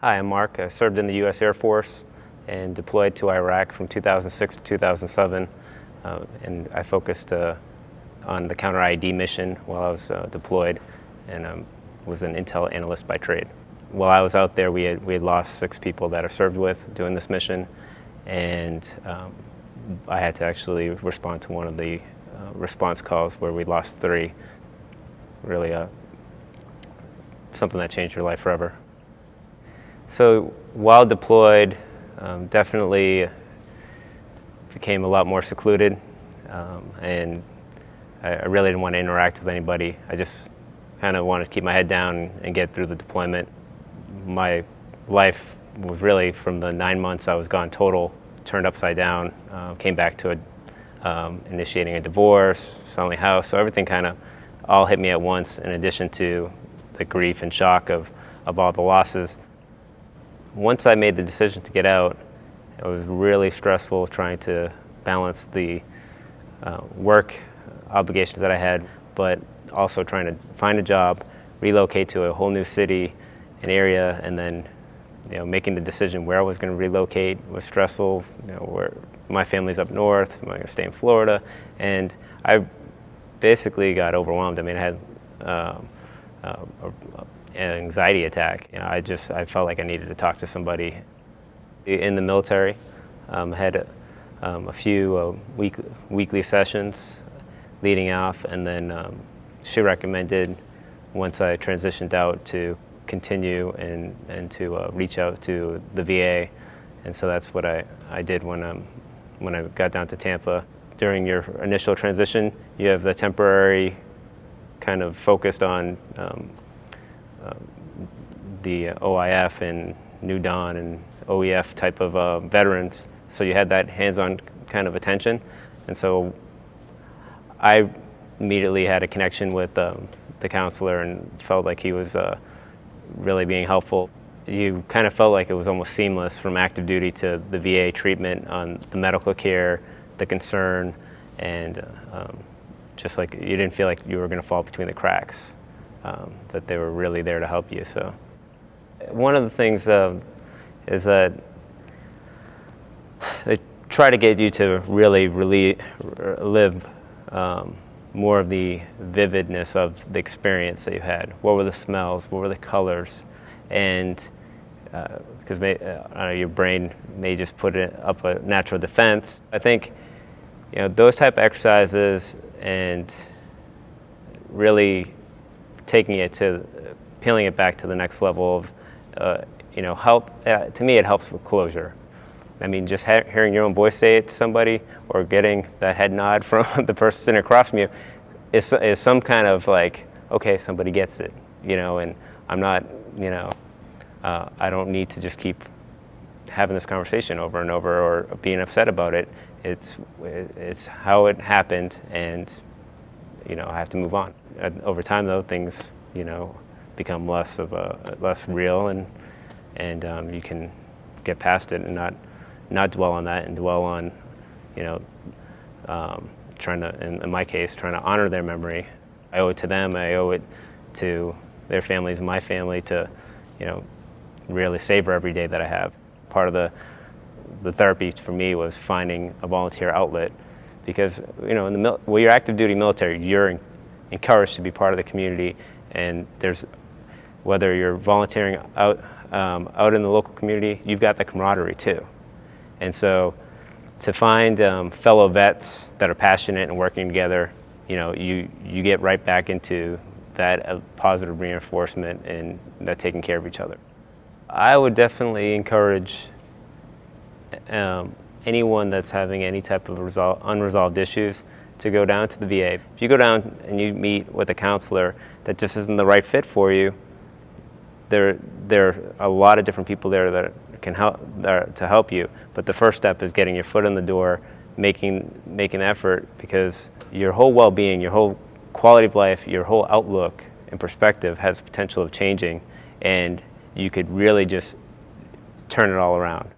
Hi, I'm Mark. I served in the U.S. Air Force and deployed to Iraq from 2006 to 2007. And I focused on the counter-IED mission while I was deployed, and was an intel analyst by trade. While I was out there, we had lost 6 people that I served with doing this mission, and I had to actually respond to one of the response calls where we lost 3. Really something that changed your life forever. So while deployed, definitely became a lot more secluded, and I really didn't want to interact with anybody. I just kind of wanted to keep my head down and get through the deployment. My life was really, from the 9 months I was gone total, turned upside down. Came back to initiating a divorce, selling a house, so everything kind of all hit me at once, in addition to the grief and shock of all the losses. Once I made the decision to get out, it was really stressful trying to balance the work obligations that I had, but also trying to find a job, relocate to a whole new city, an area, and then making the decision where I was going to relocate was stressful. Where my family's up north, am I going to stay in Florida? And I basically got overwhelmed. I mean, I had an anxiety attack. I felt like I needed to talk to somebody. In the military, had a few weekly sessions leading off, and then she recommended, once I transitioned out, to continue and to reach out to the VA, and so that's what I did when I got down to Tampa. During your initial transition, you have the temporary kind of focused on the OIF and New Dawn and OEF type of veterans, so you had that hands-on kind of attention, and so I immediately had a connection with the counselor and felt like he was really being helpful. You kind of felt like it was almost seamless from active duty to the VA treatment on the medical care, the concern, and just like you didn't feel like you were going to fall between the cracks, that they were really there to help you. So one of the things is that they try to get you to really live more of the vividness of the experience that you had. What were the smells? What were the colors? And because your brain may just put it up a natural defense. I think those type of exercises and really taking it to peeling it back to the next level of help. To me, it helps with closure. I mean, just hearing your own voice say it to somebody, or getting that head nod from the person sitting across from you, is some kind of like, okay, somebody gets it, and I'm not, I don't need to just keep having this conversation over and over or being upset about it. It's how it happened, and I have to move on. Over time, though, things become less real, and you can get past it and not dwell on that, and dwell on trying to, in my case, trying to honor their memory. I owe it to them. I owe it to their families and my family to really savor every day that I have. Part of the therapy for me was finding a volunteer outlet, because when you're active duty military, you're encouraged to be part of the community, and whether you're volunteering out in the local community, you've got the camaraderie too. And so to find fellow vets that are passionate and working together, you get right back into that positive reinforcement and that taking care of each other. I would definitely encourage anyone that's having any type of unresolved issues to go down to the VA. If you go down and you meet with a counselor that just isn't the right fit for you, there are a lot of different people there that can help to help you. But the first step is getting your foot in the door, making an effort, because your whole well-being, your whole quality of life, your whole outlook and perspective has potential of changing, and you could really just turn it all around.